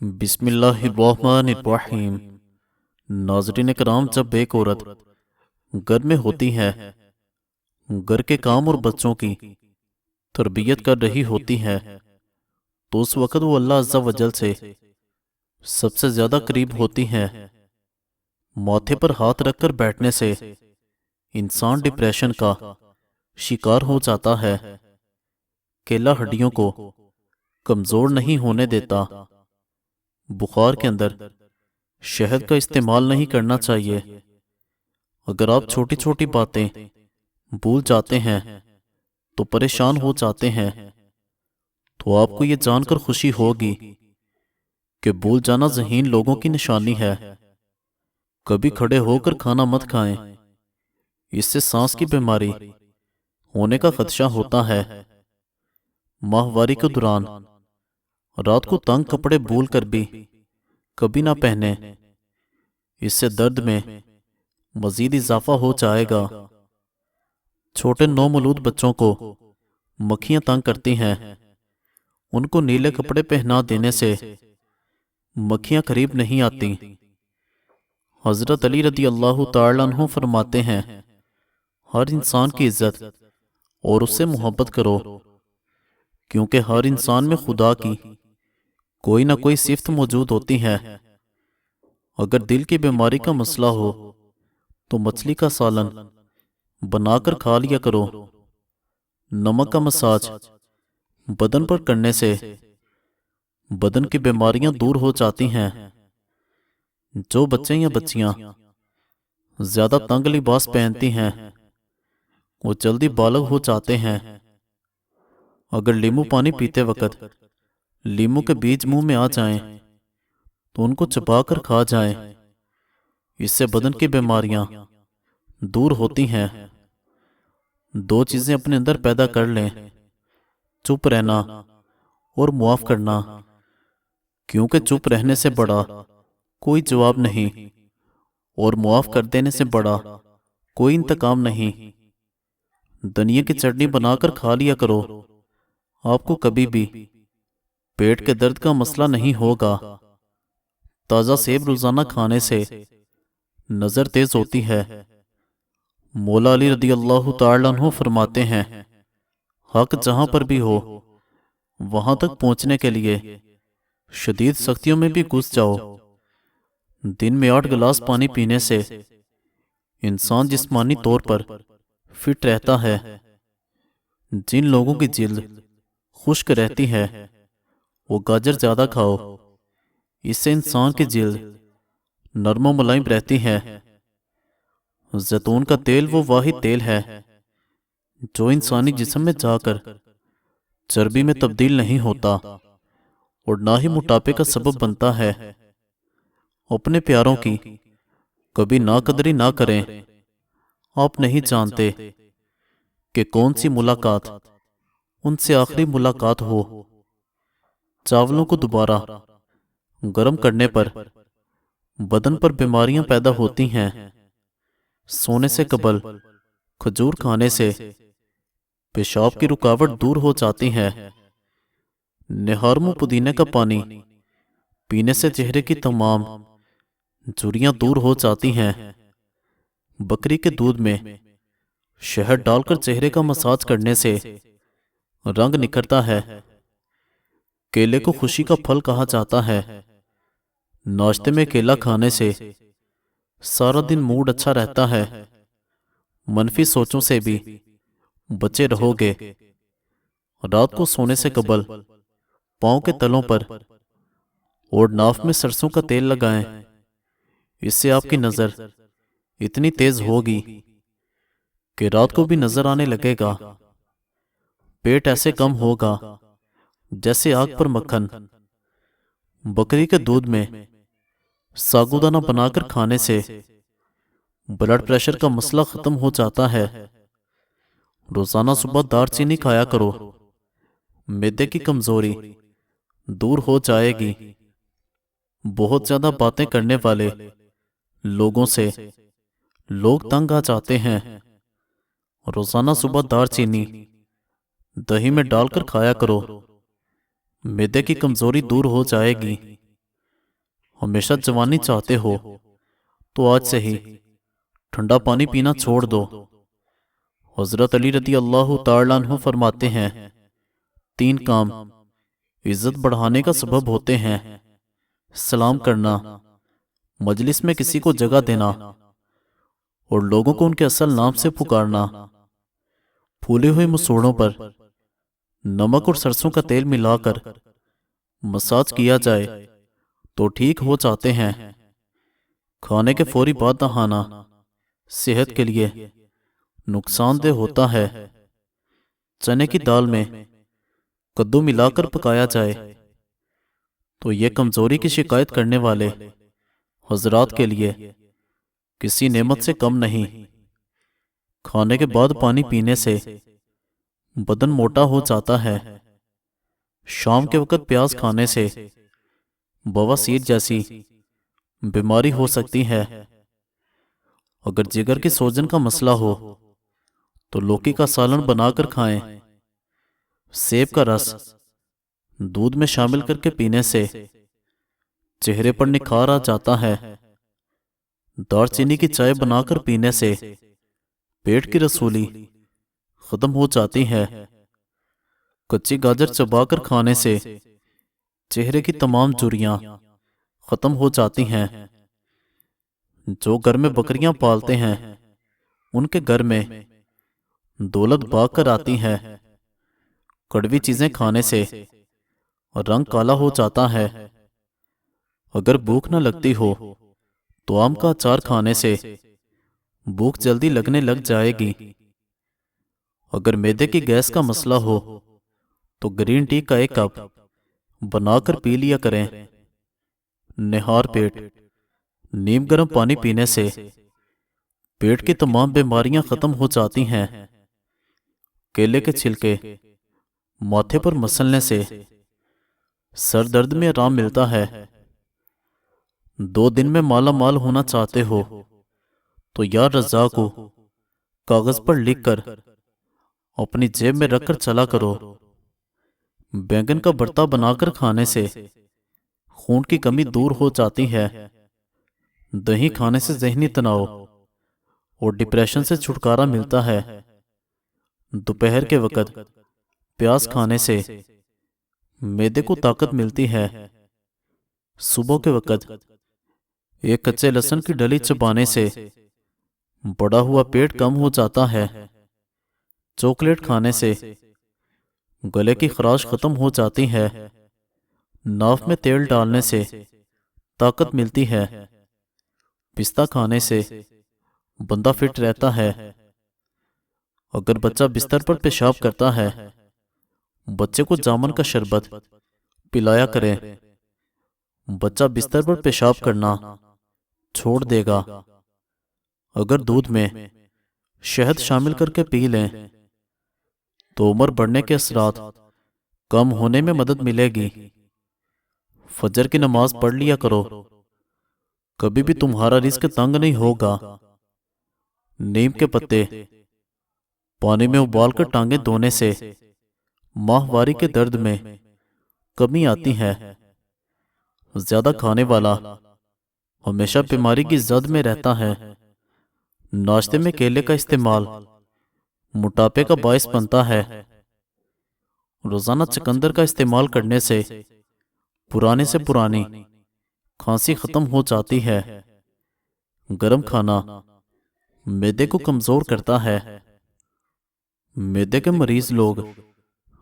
बिस्मिल्लाहिर्रहमानिर्रहीम। नाज़रीन कराम, जब एक औरत घर में होती है, घर के काम और बच्चों की तरबियत कर रही होती है, तो उस वक़्त वो अल्लाह अज़्ज़ा वजल से सबसे ज़्यादा करीब होती है। माथे पर हाथ रखकर बैठने से इंसान डिप्रेशन का शिकार हो जाता है। केला हड्डियों को कमज़ोर नहीं होने देता। बुखार के अंदर शहद का इस्तेमाल नहीं करना चाहिए। अगर आप छोटी छोटी बातें भूल जाते हैं तो परेशान हो जाते हैं, तो आपको ये जानकर खुशी होगी कि भूल जाना ज़हीन लोगों की निशानी है। कभी खड़े होकर खाना मत खाएं, इससे सांस की बीमारी होने का खदशा होता है। माहवारी के दौरान रात को तंग कपड़े भूल कर भी कभी ना पहने, इससे दर्द में मजीद इजाफा हो जाएगा। छोटे नौमौलूद बच्चों को मक्खियां तंग करती हैं, उनको नीले कपड़े पहना देने से मक्खियां करीब नहीं आती। हजरत अली रदी अल्लाह तआला अन्हु फरमाते हैं, हर इंसान की इज्जत और उससे मोहब्बत करो, क्योंकि हर इंसान में खुदा की कोई ना कोई सिफ्त मौजूद होती है। अगर दिल की बीमारी का मसला हो तो मछली का सालन बनाकर खा लिया करो। नमक का मसाज बदन पर करने से बदन की बीमारियां दूर हो जाती हैं। जो बच्चे या बच्चियां ज्यादा तंग लिबास पहनती हैं, वो जल्दी बालग हो जाते हैं। अगर नींबू पानी पीते वक्त नींबू के बीज मुंह में आ जाएं, तो उनको चबाकर खा जाएं। इससे बदन की बीमारियां दूर होती हैं। दो चीजें अपने अंदर पैदा कर लें, चुप रहना और मुआफ करना, क्योंकि चुप रहने से बड़ा कोई जवाब नहीं और मुआफ कर देने से बड़ा कोई इंतकाम नहीं। धनिया की चटनी बनाकर खा लिया करो, आपको कभी भी पेट के दर्द का मसला नहीं होगा। ताज़ा सेब रोजाना खाने से नजर तेज होती है। मौला अली रदी अल्लाह तआला अन्हु फरमाते हैं, हक जहां पर भी हो वहां तक पहुंचने के लिए शदीद सख्तियों में भी घुस जाओ। दिन में 8 गिलास पानी पीने से इंसान जिस्मानी तौर पर फिट रहता है। जिन लोगों की जिल्द खुश्क रहती है, वो गाजर ज्यादा खाओ, इससे इंसान की जिल्द नरम मुलायम रहती है। जैतून का तेल वो वाहिद तेल है जो इंसानी जिस्म में जाकर चर्बी में तब्दील नहीं होता और ना ही मोटापे का सबब बनता है। अपने प्यारों की कभी नाकदरी ना करें। आप नहीं जानते कि कौन सी मुलाकात उनसे आखिरी मुलाकात हो। चावलों को दोबारा गर्म करने पर बदन पर बीमारियां पैदा होती हैं। सोने से कबल खजूर खाने से पेशाब की रुकावट दूर हो जाती है। निहारमू पुदीने का पानी पीने से चेहरे की तमाम झुर्रियां दूर हो जाती हैं। बकरी के दूध में शहद डालकर चेहरे का मसाज करने से रंग निखरता है। केले को खुशी का फल कहा जाता है। नाश्ते में केला खाने से सारा दिन मूड अच्छा रहता है। मनफी सोचों से भी बचे रहोगे। रात को सोने से कबल पांव के तलों पर और नाफ में सरसों का तेल लगाएं। इससे आपकी नजर इतनी तेज होगी कि रात को भी नजर आने लगेगा। पेट ऐसे कम होगा जैसे आग पर मक्खन। बकरी के दूध में साबूदाना बनाकर खाने से ब्लड प्रेशर का मसला खत्म हो जाता है। रोजाना सुबह दालचीनी खाया करो, मैदे की कमजोरी दूर हो जाएगी। बहुत ज्यादा बातें करने वाले लोगों से लोग तंग आ जाते हैं। रोजाना सुबह दालचीनी दही में डालकर खाया करो, मैदे की कमजोरी दूर हो जाएगी। हमेशा जवानी चाहते हो तो आज से ही ठंडा पानी पीना छोड़ दो। हजरत अली रदी अल्लाह तआला अन्हु फरमाते हैं, 3 काम इज्जत बढ़ाने का सबब होते हैं। सलाम करना, मजलिस में किसी को जगह देना और लोगों को उनके असल नाम से पुकारना। फूले हुए मसूड़ों पर नमक और सरसों का तेल मिलाकर मसाज किया जाए तो ठीक हो जाते हैं। खाने के फौरी बाद नहाना सेहत के लिए नुकसानदेह होता है। चने की दाल में कद्दू मिलाकर पकाया जाए तो ये कमजोरी की शिकायत करने वाले हजरात के लिए किसी नेमत से कम नहीं। खाने के बाद पानी पीने से बदन मोटा हो जाता है। शाम के वक्त प्याज खाने से बवासीर जैसी बीमारी हो सकती है। अगर जिगर की सोजन का मसला हो तो लौकी का सालन बनाकर खाएं। सेब का रस दूध में शामिल करके पीने से चेहरे पर निखार आ जाता है। दालचीनी की चाय बनाकर पीने से पेट की रसूली खत्म हो जाती है। कच्ची गाजर चबाकर खाने से चेहरे की तमाम झुर्रियां खत्म हो जाती हैं। जो घर में बकरियां पालते हैं उनके घर में दौलत भाग कर आती है। कड़वी चीजें खाने से रंग काला हो जाता है। अगर भूख न लगती हो तो आम का अचार खाने से भूख जल्दी लगने लग जाएगी। अगर मैदे की गैस का मसला हो तो ग्रीन टी का 1 कप बनाकर पी लिया करें। निहार पेट नीम गर्म पानी पीने से पेट की तमाम बीमारियां खत्म हो जाती हैं। केले के छिलके माथे पर मसलने से सर दर्द में आराम मिलता है। 2 दिन में माला माल होना चाहते हो तो यार रज़ा को कागज पर लिखकर अपनी जेब में रखकर चला करो। बैंगन का भरता बनाकर खाने से खून की कमी दूर हो जाती है। दही खाने से ज़हनी तनाव और डिप्रेशन से छुटकारा मिलता है। दोपहर के वक्त प्याज खाने से मैदे को ताकत मिलती है। सुबह के वक्त एक कच्चे लहसुन की डली चबाने से बड़ा हुआ पेट कम हो जाता है। चॉकलेट खाने से गले की खराश खत्म हो जाती है। नाक में तेल डालने से ताकत मिलती है। पिस्ता खाने से बंदा फिट रहता है। अगर बच्चा बिस्तर पर पेशाब करता है, बच्चे को जामुन का शरबत पिलाया करें। बच्चा बिस्तर पर पेशाब करना छोड़ देगा। अगर दूध में शहद शामिल करके पी लें तो उम्र बढ़ने के असरात कम होने में मदद मिलेगी। फजर की नमाज पढ़ लिया करो, कभी भी तुम्हारा रिस्क तंग नहीं होगा। नीम के पत्ते पानी में उबालकर टांगे धोने से माहवारी के दर्द में कमी आती है। ज्यादा खाने वाला हमेशा बीमारी की जद में रहता है। नाश्ते में केले का इस्तेमाल मोटापे का बायस बनता है। रोजाना चुकंदर का इस्तेमाल करने से पुरानी खांसी खत्म हो जाती है। गरम खाना मैदे को कमजोर करता है। मैदे के मरीज लोग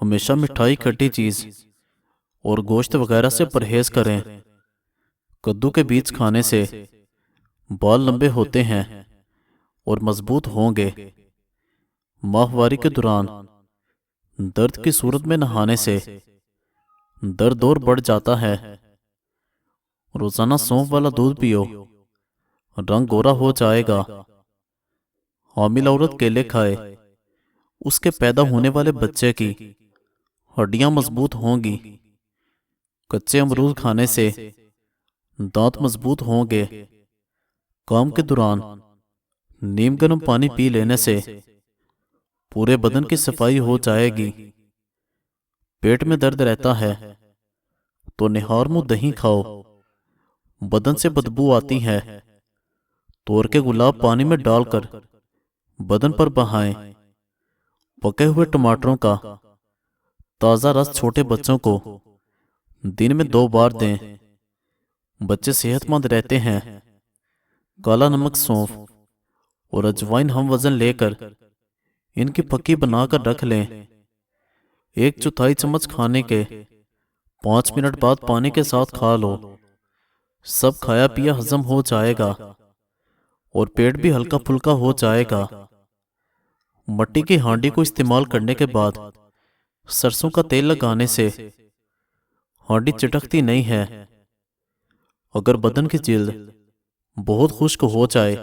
हमेशा मिठाई, खट्टी चीज और गोश्त वगैरह से परहेज करें। कद्दू के बीज खाने से बाल लंबे होते हैं और मजबूत होंगे। माहवारी के दौरान दर्द की सूरत में नहाने से दर्द और बढ़ जाता है। रोजाना सौंफ वाला दूध पियो, रंग गोरा हो जाएगा। हामिल औरत केले खाए, उसके पैदा होने वाले बच्चे की हड्डियां मजबूत होंगी। कच्चे अमरूद खाने से दांत मजबूत होंगे। काम के दौरान नीम गर्म पानी पी लेने से पूरे बदन की सफाई हो जाएगी। पेट में दर्द रहता है तो निहार मुंह दही खाओ, बदन से बदबू आती है। तोड़ के गुलाब पानी में डालकर बदन पर बहाएं। पके हुए टमाटरों का ताज़ा रस छोटे बच्चों को दिन में 2 बार दें। बच्चे सेहतमंद रहते हैं। काला नमक, सौंफ और अजवाइन हम वजन लेकर इनकी पक्की बनाकर रख लें। 1/4 चम्मच खाने के 5 मिनट बाद पानी के साथ खा लो। सब खाया पिया हजम हो जाएगा और पेट भी हल्का फुल्का हो जाएगा। मट्टी की हांडी को इस्तेमाल करने के बाद सरसों का तेल लगाने से हांडी चिटकती नहीं है। अगर बदन की जिल्द बहुत खुश्क हो जाए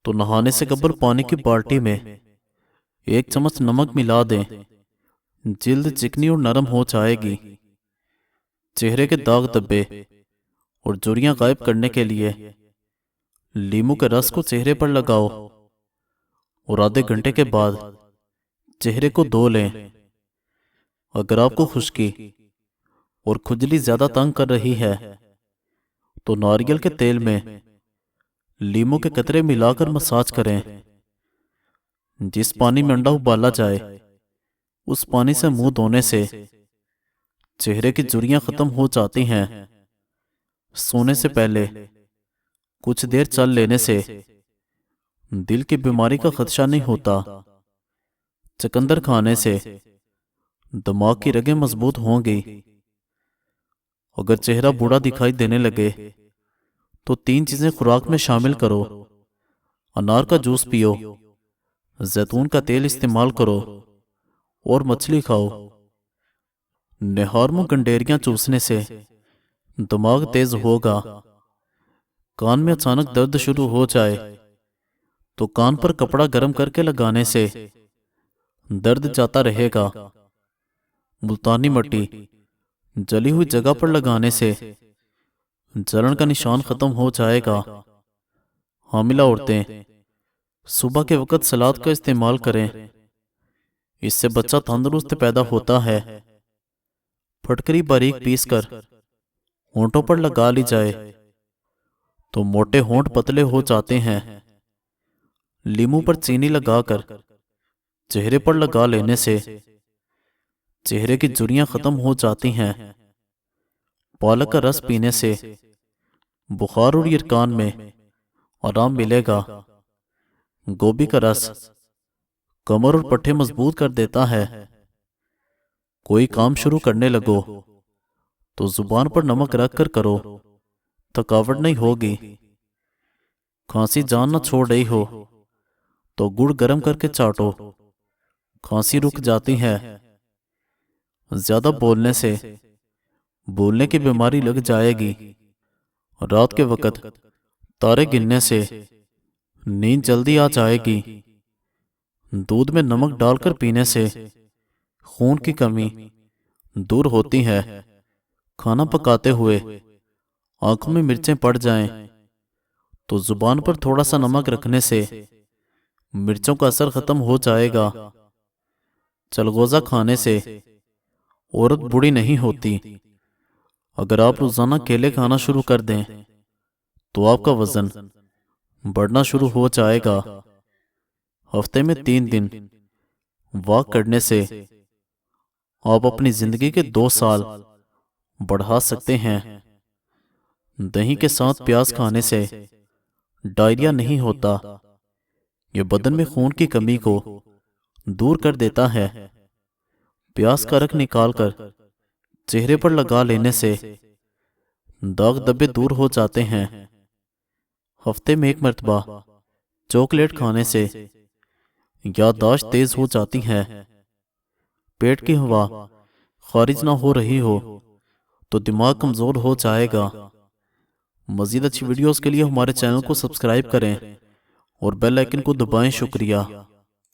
तो नहाने से कबल पानी की बाल्टी में 1 चम्मच नमक मिला दें। जिल्द चिकनी और नरम हो जाएगी। चेहरे के दाग धब्बे और झुर्रियां गायब करने के लिए नींबू के रस को चेहरे पर लगाओ और आधे घंटे के बाद चेहरे को धो लें। अगर आपको खुश्की और खुजली ज्यादा तंग कर रही है तो नारियल के तेल में नींबू के कतरे मिलाकर मसाज करें। जिस पानी में अंडा उबाला जाए उस पानी से मुंह धोने से चेहरे की झुर्रियां खत्म हो जाती हैं। सोने से पहले कुछ देर चल लेने से दिल की बीमारी का खदशा नहीं होता। चकंदर खाने से दिमाग की रगें मजबूत होंगी। अगर चेहरा बूढ़ा दिखाई देने लगे तो 3 चीजें खुराक में शामिल करो। अनार का जूस पियो, जैतून का तेल इस्तेमाल करो और मछली खाओ। निहार मुंह गंडेरियां चूसने से दिमाग तेज होगा। कान में अचानक दर्द शुरू हो जाए तो कान पर कपड़ा गर्म करके लगाने से दर्द जाता रहेगा। मुल्तानी मट्टी जली हुई जगह पर लगाने से जलन का निशान खत्म हो जाएगा। हामिला औरतें सुबह के वक्त सलाद का इस्तेमाल करें। इससे बच्चा तंदुरुस्त पैदा होता है। फटकरी बारीक पीसकर होंठों पर लगा ली जाए तो मोटे होंठ पतले हो जाते हैं। नींबू पर चीनी लगाकर चेहरे पर लगा लेने से चेहरे की झुर्रियां खत्म हो जाती हैं। पालक का रस पीने से बुखार और यरकान में आराम मिलेगा। गोभी का रस कमर और पट्टे मजबूत कर देता है। कोई काम शुरू करने लगो तो जुबान पर नमक रखकर करो, थकावट नहीं होगी। खांसी जान न छोड़ रही हो तो गुड़ गर्म करके चाटो, खांसी रुक जाती है। ज्यादा बोलने से बोलने की बीमारी लग जाएगी। रात के वक्त तारे गिनने से नींद जल्दी आ जाएगी। दूध में नमक डालकर पीने से खून की कमी दूर होती है। खाना पकाते हुए आंखों में मिर्चें पड़ जाएं तो जुबान पर थोड़ा सा नमक रखने से मिर्चों का असर खत्म हो जाएगा। चलगोजा खाने से औरत बूढ़ी नहीं होती। अगर आप रोजाना केले खाना शुरू कर दें तो आपका वजन बढ़ना शुरू हो जाएगा। हफ्ते में 3 दिन वॉक करने से आप अपनी जिंदगी के 2 साल बढ़ा सकते हैं। दही के साथ प्याज खाने से डायरिया नहीं होता। यह बदन में खून की कमी को दूर कर देता है। प्याज का रस निकालकर चेहरे पर लगा लेने से दाग धब्बे दूर हो जाते हैं। हफ्ते में 1 मर्तबा चॉकलेट खाने से याददाश्त तेज हो जाती है। पेट की हवा खारिज ना हो रही हो तो दिमाग कमजोर हो जाएगा। मजीद अच्छी वीडियोस के लिए हमारे चैनल को सब्सक्राइब करें और बेल आइकन को दबाएं। शुक्रिया।